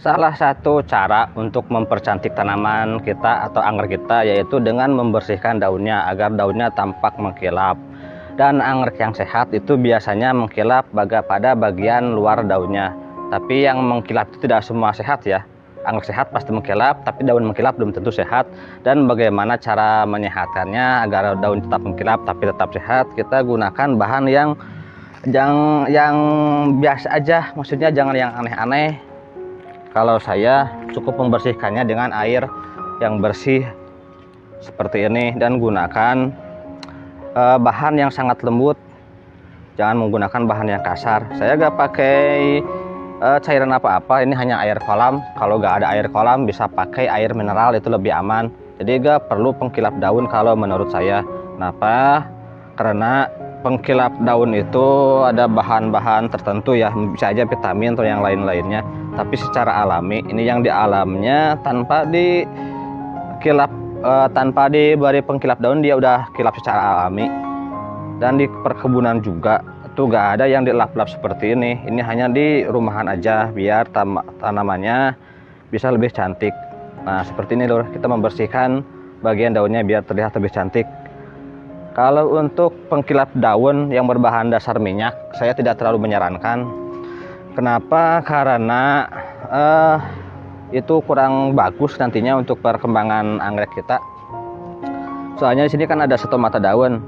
Salah satu cara untuk mempercantik tanaman kita atau anggrek kita yaitu dengan membersihkan daunnya agar daunnya tampak mengkilap. Dan anggrek yang sehat itu biasanya mengkilap pada bagian luar daunnya. Tapi yang mengkilap itu tidak semua sehat ya. Anggrek sehat pasti mengkilap, tapi daun mengkilap belum tentu sehat. Dan bagaimana cara menyehatkannya agar daun tetap mengkilap tapi tetap sehat? Kita gunakan bahan yang biasa aja, maksudnya jangan yang aneh-aneh. Kalau saya cukup membersihkannya dengan air yang bersih seperti ini dan gunakan bahan yang sangat lembut. Jangan menggunakan bahan yang kasar. Saya gak pakai cairan apa-apa, ini hanya air kolam. Kalau gak ada air kolam bisa pakai air mineral, itu lebih aman. Jadi gak perlu pengkilap daun kalau menurut saya. Kenapa? Karena pengkilap daun itu ada bahan-bahan tertentu ya, bisa aja vitamin atau yang lain-lainnya. Tapi secara alami, ini yang di alamnya tanpa dikilap, tanpa diberi pengkilap daun dia udah kilap secara alami. Dan di perkebunan juga itu gak ada yang dilap-lap seperti ini. Ini hanya di rumahan aja biar tanamannya bisa lebih cantik. Nah seperti ini loh, kita membersihkan bagian daunnya biar terlihat lebih cantik. Kalau untuk pengkilap daun yang berbahan dasar minyak, saya tidak terlalu menyarankan. Kenapa? Karena itu kurang bagus nantinya untuk perkembangan anggrek kita. Soalnya di sini kan ada stomata daun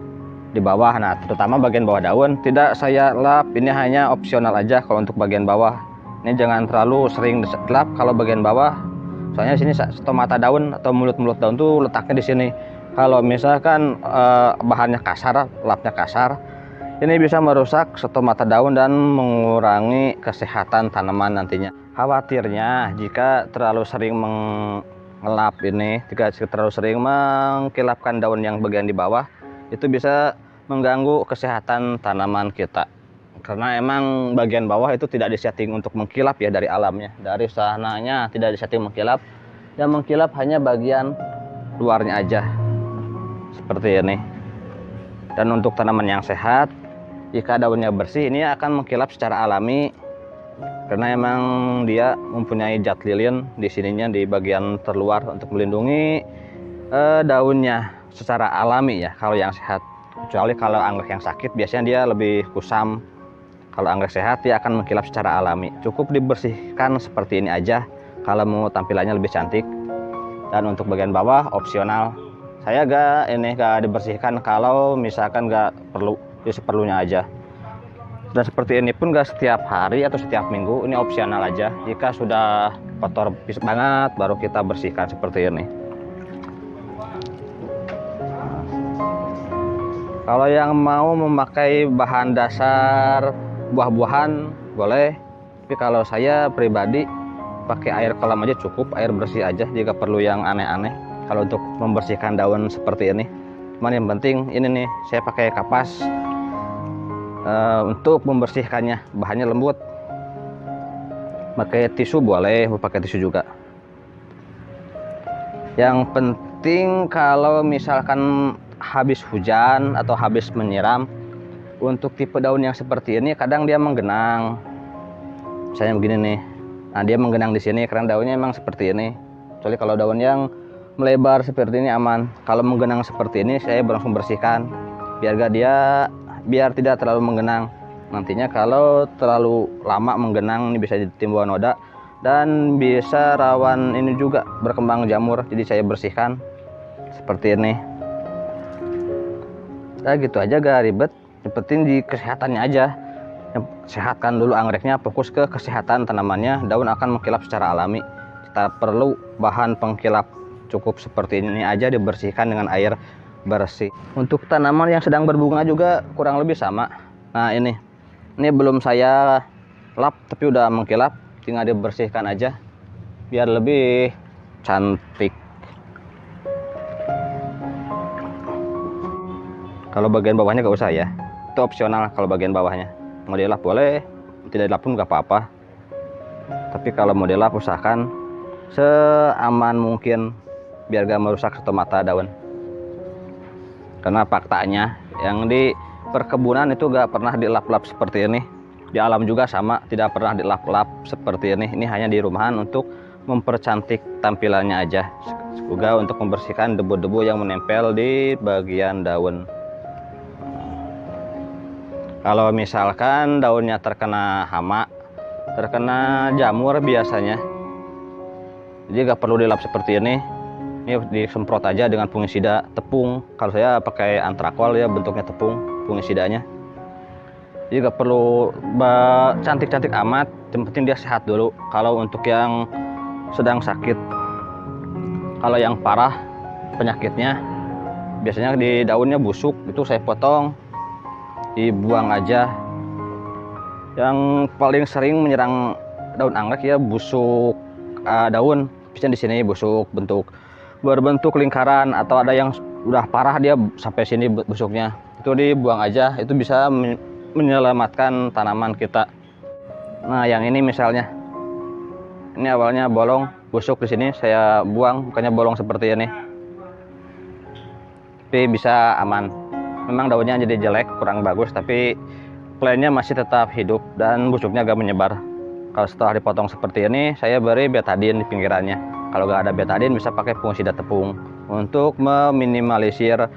di bawah. Nah, terutama bagian bawah daun tidak saya lap. Ini hanya opsional aja kalau untuk bagian bawah. Ini jangan terlalu sering dilap kalau bagian bawah. Soalnya di sini stomata daun atau mulut-mulut daun tuh letaknya di sini. Kalau misalkan bahannya kasar, lapnya kasar, ini bisa merusak stomata daun dan mengurangi kesehatan tanaman nantinya. Khawatirnya jika terlalu sering mengelap ini, jika terlalu sering mengkilapkan daun yang bagian di bawah, itu bisa mengganggu kesehatan tanaman kita. Karena emang bagian bawah itu tidak disetting untuk mengkilap ya dari alamnya. Dari sananya tidak disetting mengkilap, yang mengkilap hanya bagian luarnya aja. Seperti ini. Dan untuk tanaman yang sehat, jika daunnya bersih, ini akan mengkilap secara alami. Karena emang dia mempunyai zat lilin di sininya di bagian terluar untuk melindungi daunnya secara alami ya. Kalau yang sehat, kecuali kalau anggrek yang sakit, biasanya dia lebih kusam. Kalau anggrek sehat, dia akan mengkilap secara alami. Cukup dibersihkan seperti ini aja kalau mau tampilannya lebih cantik. Dan untuk bagian bawah opsional. Saya gak dibersihkan kalau misalkan gak perlu, ya seperlunya aja. Dan seperti ini pun gak setiap hari atau setiap minggu, ini opsional aja. Jika sudah kotor banget baru kita bersihkan seperti ini. Kalau yang mau memakai bahan dasar buah-buahan boleh, tapi kalau saya pribadi pakai air kolam aja cukup, air bersih aja jika perlu yang aneh-aneh. Kalau untuk membersihkan daun seperti ini, cuman yang penting ini nih, saya pakai kapas untuk membersihkannya. Bahannya lembut. Pakai tisu boleh, pakai tisu juga. Yang penting kalau misalkan habis hujan atau habis menyiram, untuk tipe daun yang seperti ini kadang dia menggenang. Misalnya begini nih. Nah, dia menggenang di sini karena daunnya emang seperti ini. Kecuali kalau daun yang melebar seperti ini aman. Kalau menggenang seperti ini saya langsung bersihkan biar tidak terlalu menggenang. Nantinya kalau terlalu lama menggenang ini bisa timbul noda dan bisa rawan ini juga berkembang jamur. Jadi saya bersihkan seperti ini. Nah, gitu aja, gak ribet. Yang penting di kesehatannya aja. Sehatkan dulu anggreknya, fokus ke kesehatan tanamannya. Daun akan mengkilap secara alami. Kita perlu bahan pengkilap cukup seperti ini aja, dibersihkan dengan air bersih. Untuk tanaman yang sedang berbunga juga kurang lebih sama. Nah, ini belum saya lap tapi udah mengkilap, tinggal dibersihkan aja biar lebih cantik. Kalau bagian bawahnya gak usah ya, itu opsional. Kalau bagian bawahnya mau dilap boleh, tidak dilap pun gak apa-apa. Tapi kalau mau dilap usahakan seaman mungkin biar gak merusak stomata daun. Karena faktanya yang di perkebunan itu gak pernah dilap-lap seperti ini. Di alam juga sama, tidak pernah dilap-lap seperti ini. Ini hanya di rumahan untuk mempercantik tampilannya aja, juga untuk membersihkan debu-debu yang menempel di bagian daun. Kalau misalkan daunnya terkena hama, terkena jamur biasanya, jadi nggak perlu dilap seperti ini. Ini disemprot aja dengan fungisida tepung. Kalau saya pakai antrakol ya, bentuknya tepung fungisidanya. Jadi nggak perlu cantik-cantik amat, yang penting dia sehat dulu. Kalau untuk yang sedang sakit, kalau yang parah penyakitnya, biasanya di daunnya busuk, itu saya potong, dibuang aja. Yang paling sering menyerang daun anggrek ya busuk daun, biasanya di sini busuk berbentuk lingkaran, atau ada yang udah parah dia sampai sini busuknya, itu dibuang aja, itu bisa menyelamatkan tanaman kita. Nah yang ini misalnya, ini awalnya bolong busuk di sini, saya buang, bukannya bolong seperti ini, tapi bisa aman. Memang daunnya jadi jelek, kurang bagus, tapi plantnya masih tetap hidup dan busuknya agak menyebar. Kalau setelah dipotong seperti ini, saya beri betadine di pinggirannya. Kalau nggak ada betadine, bisa pakai fungisida tepung untuk meminimalisir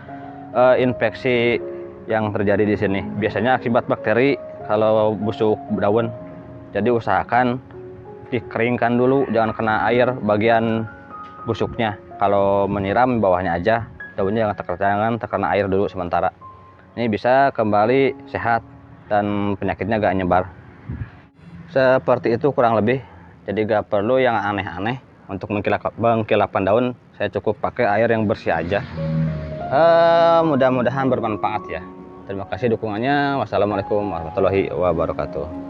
infeksi yang terjadi di sini. Biasanya akibat bakteri kalau busuk daun. Jadi usahakan dikeringkan dulu, jangan kena air bagian busuknya. Kalau menyiram bawahnya aja, daunnya jangan terkena air dulu sementara. Ini bisa kembali sehat dan penyakitnya gak nyebar. Seperti itu kurang lebih. Jadi gak perlu yang aneh-aneh untuk mengkilapan daun. Saya cukup pakai air yang bersih aja. Mudah-mudahan bermanfaat ya. Terima kasih dukungannya. Wassalamualaikum warahmatullahi wabarakatuh.